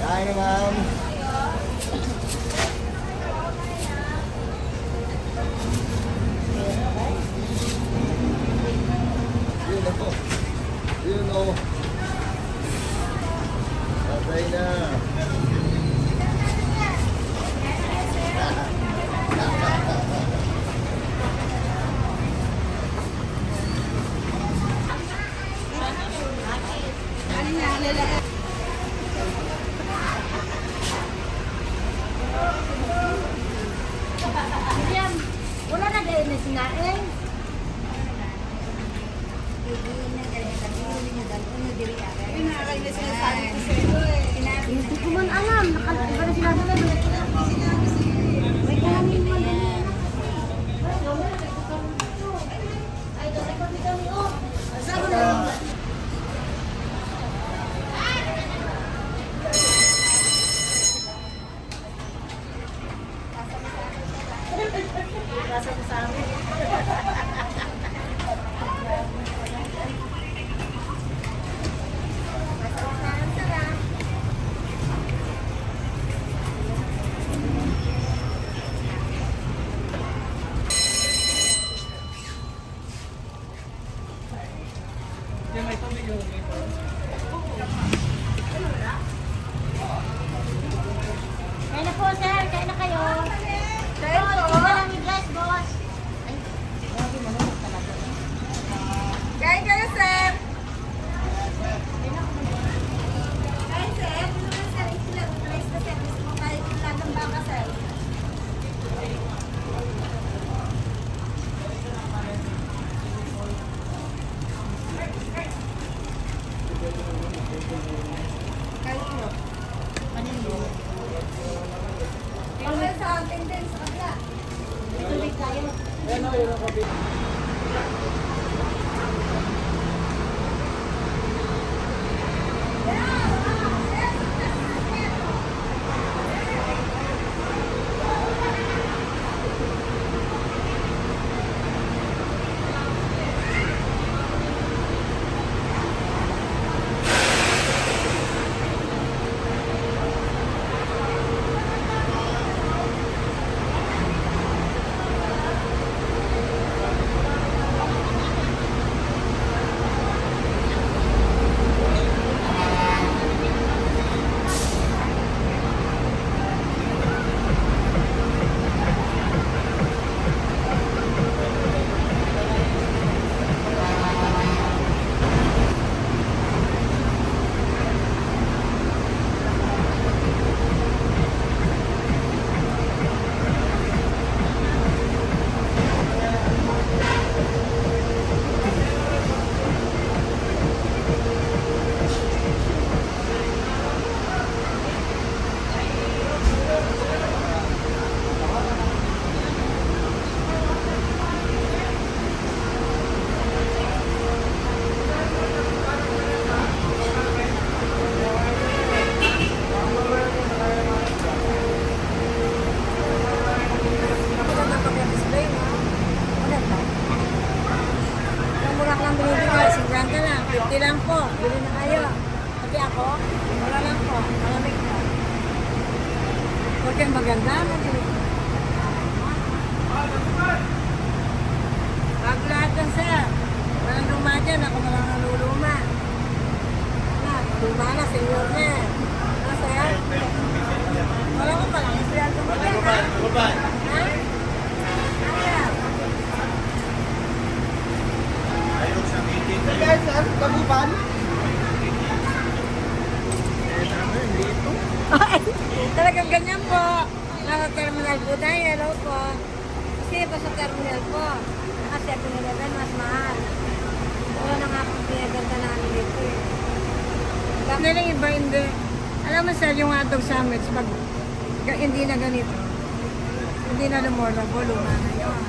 Kain na, ma'am. Yun ako. Yun o. Patay na. Wala na dahil na sinaing. Hindi ko man alam. Nakalimutan na sinabi na. May kalamin mo din. Ay, doon kami kami. Oh, saan na? Nasa sa amin. Kaya na po, sir. Kaya na kayo. Boss, tingnan lang yung glass, boss. Ay, grabe, manunod talaga. 50 lang po. Bili na kayo. Pati ako, wala lang po. Malamig po. Huwag kayong maganda. Bago lahat yan, sir. Walang luma dyan. Ako na lang naluluma. Luma na, senior na. Ano, sir? Wala ko pa lang. Sir, tumigyan na. Ha? Guys, sir, kabuban. Talagang ganyan po. Nasa terminal po tayo. Hello po. Kasi pa sa terminal po. Kasi 7-Eleven mas mahal. Wala na nga po pinaganda namin dito eh. Bakit lang iba hindi. Alam mo sir, yung hotdog sandwich, pag hindi na ganito, hindi na lumorabo, luma na yun.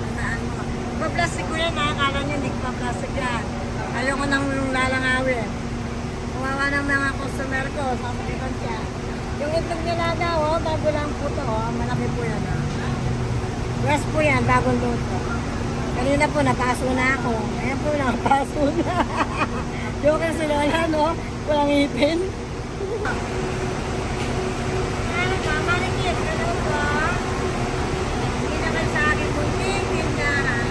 Tandaan mo. Pa-plastic ko yan, nakakala nyo, hindi ko pa-plastic yan. Ayaw ko nang lalangawin. Kumawa ng mga customer ko, sasakitan siya. Yung itlog nila daw, oh, bago lang po to, oh, malaki po yan. Oh. West po yan, bagong luto. Kanina po, napaso na ako. Ayan po, napaso na. Joke na si Lola, no? Walang ipin. Ano ba, malikit? Ano ba? Hindi naman sa akin kunting tindahan.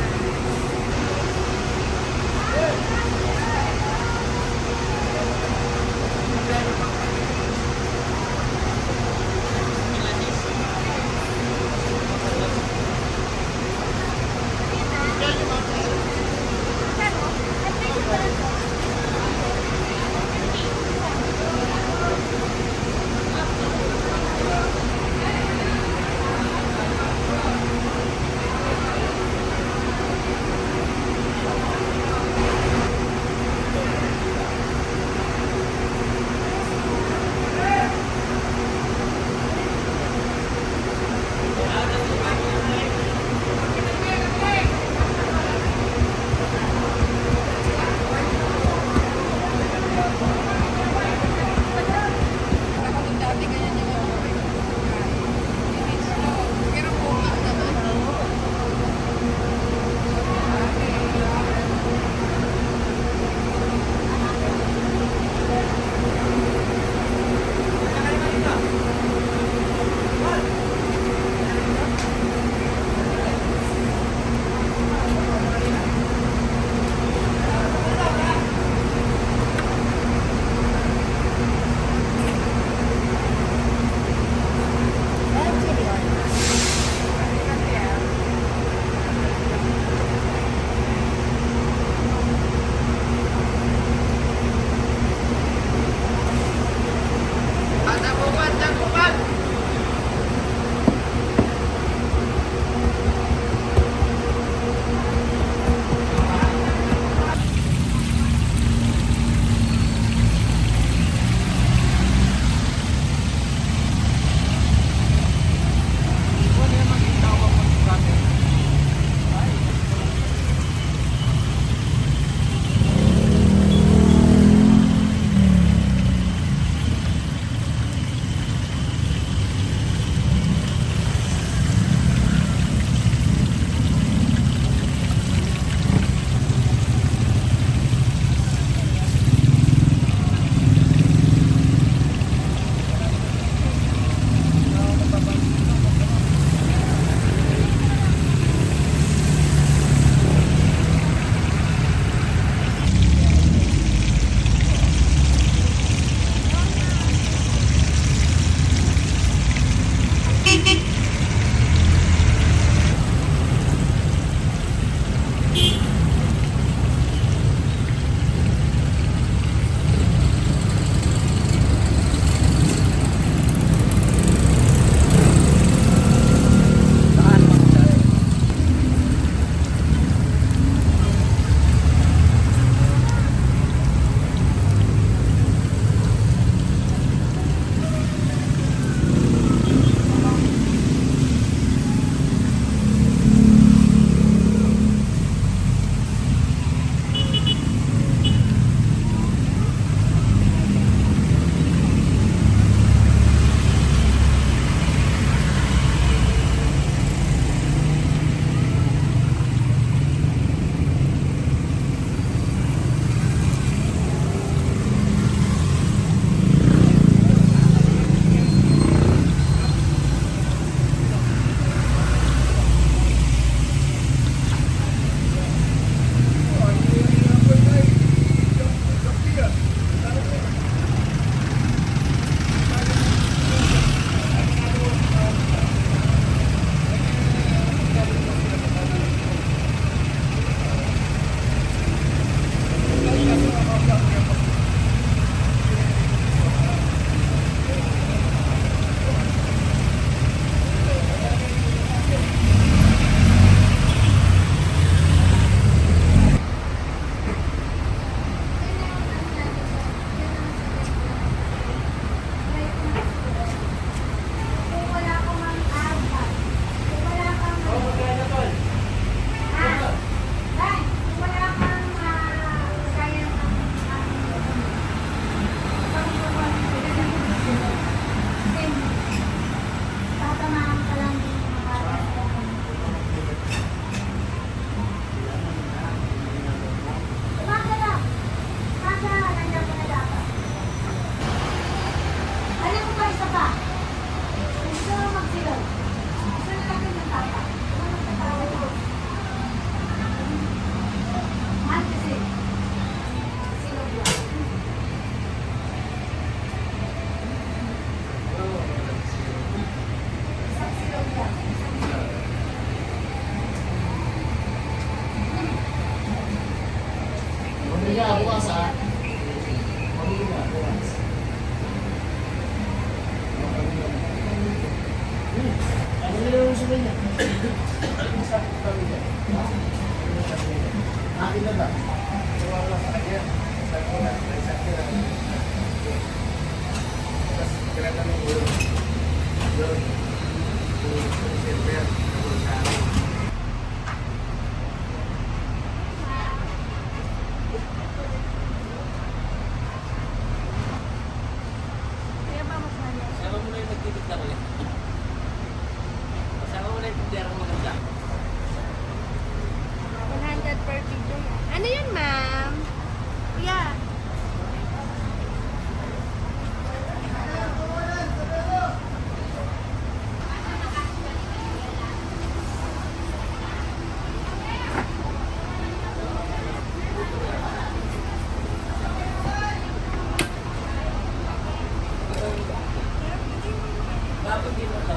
Mabiga, bukas ha. Mabiga, bukas. Ano na yung sabi niya? Akin na ba? Wala sa kanya. Sabi ko na, may sakit na. Tapos, kailangan ng ulo. Doon. Silver. Kaya ba mas mali? Sama mo na yung nagtitigla ko yan. Sama mo na yung tinderang maganda. 100 per video yan. Ano yun, ma'am? Kuya. Dapat din mo ito.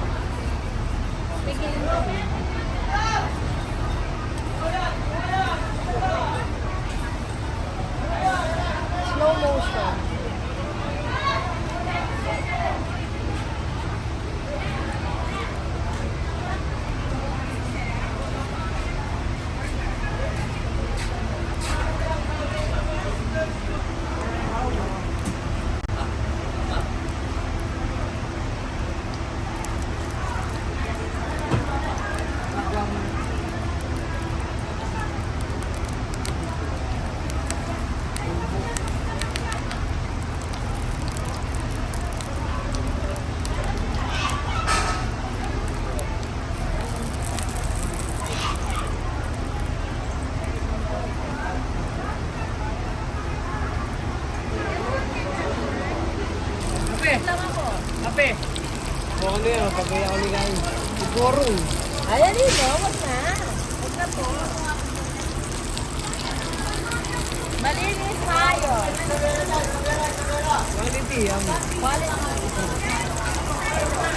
Bigyan mo. Slow motion. Ape! Ape! O ano yan, pagkaya ko nila yung siguro. Ayan dito, wag na. Wag na po. Malinis tayo. Quality yan. Quality.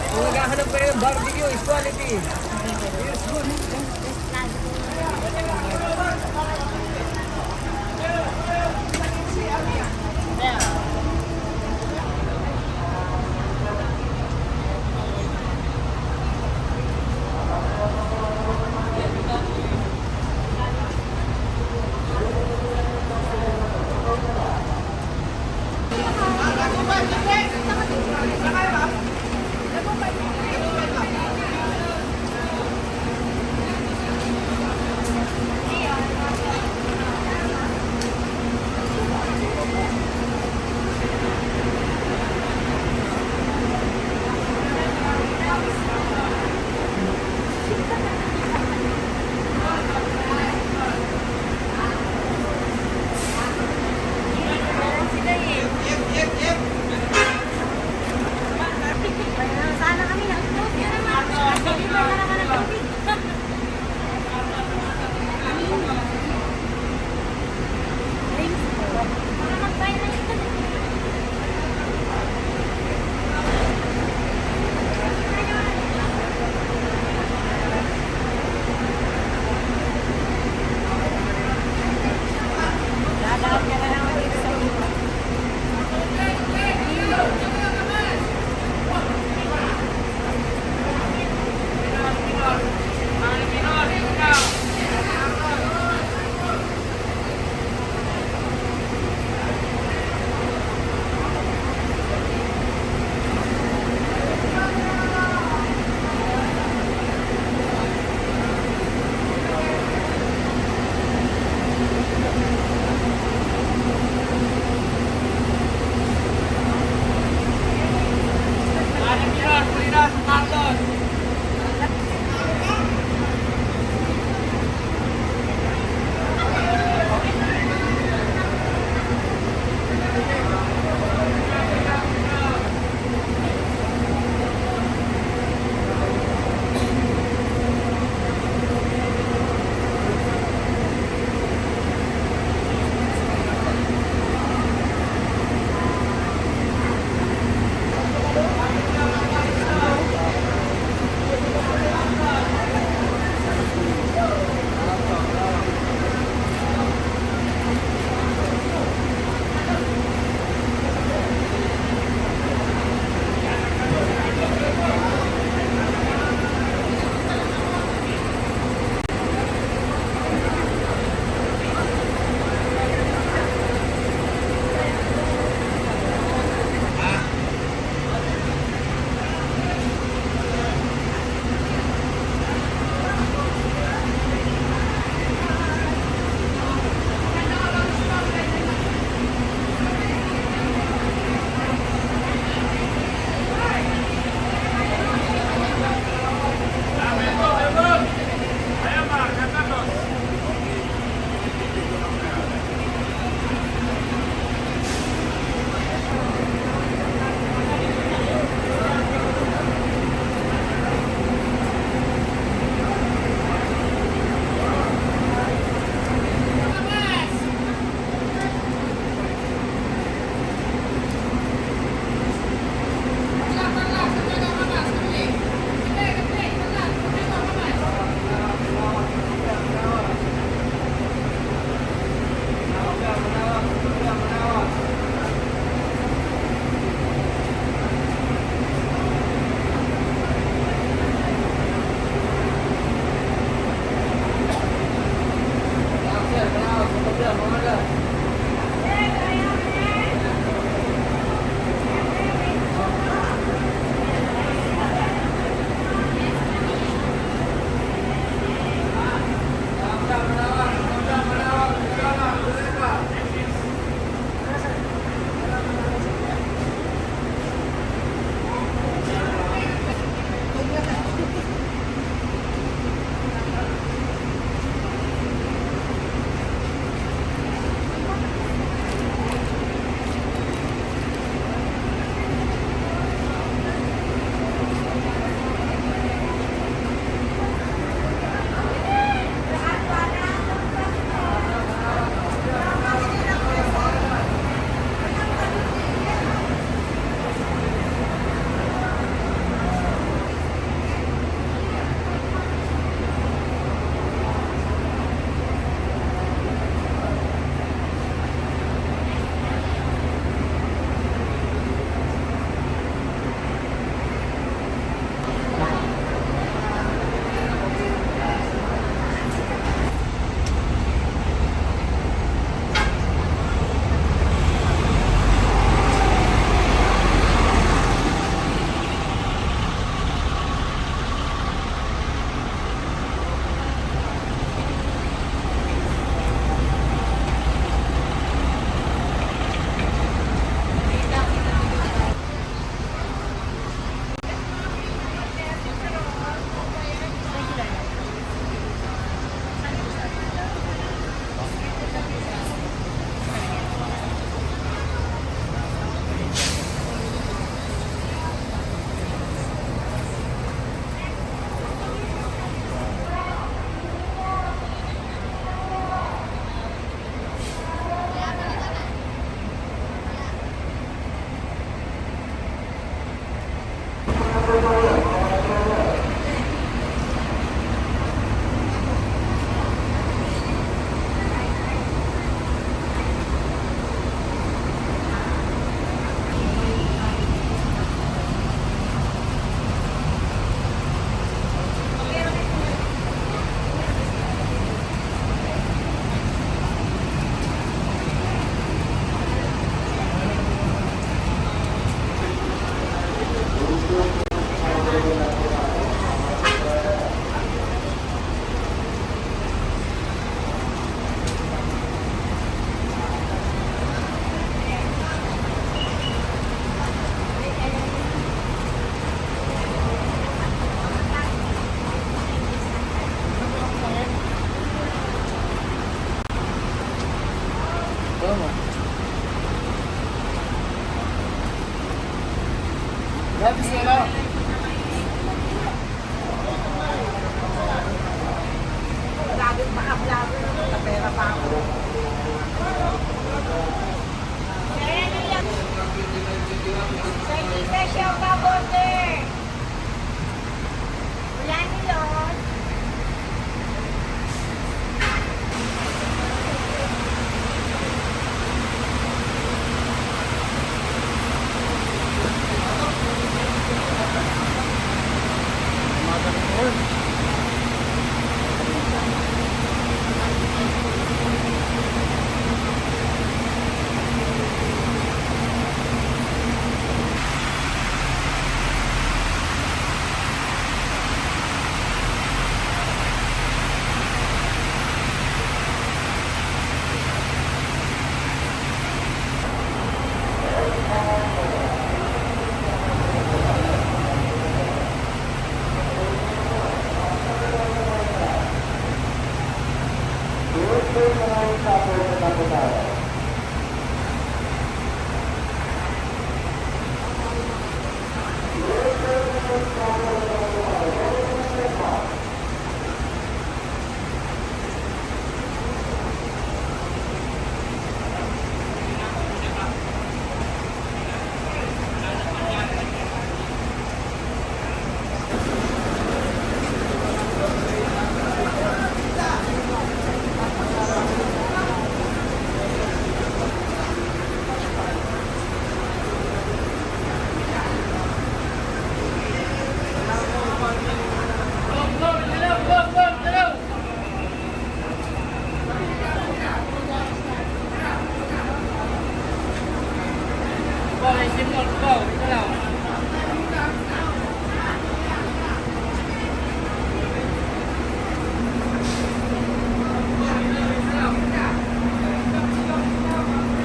Kung naghahanap kayo ng barbecue, is quality. Yes, good. ginagawa mo? Grabe sila. Laging maka-vlogger na kapera pa ako. Special ka, bote! Wala niyo.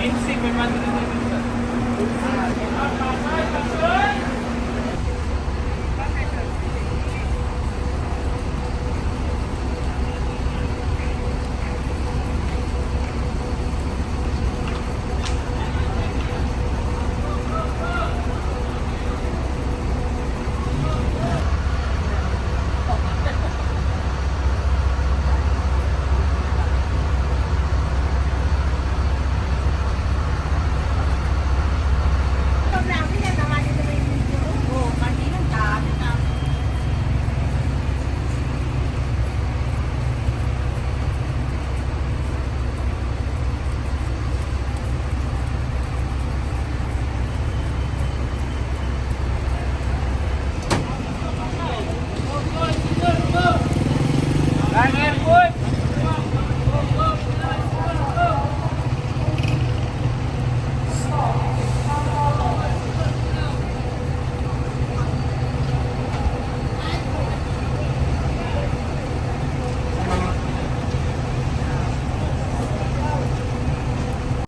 Insig, may mandi na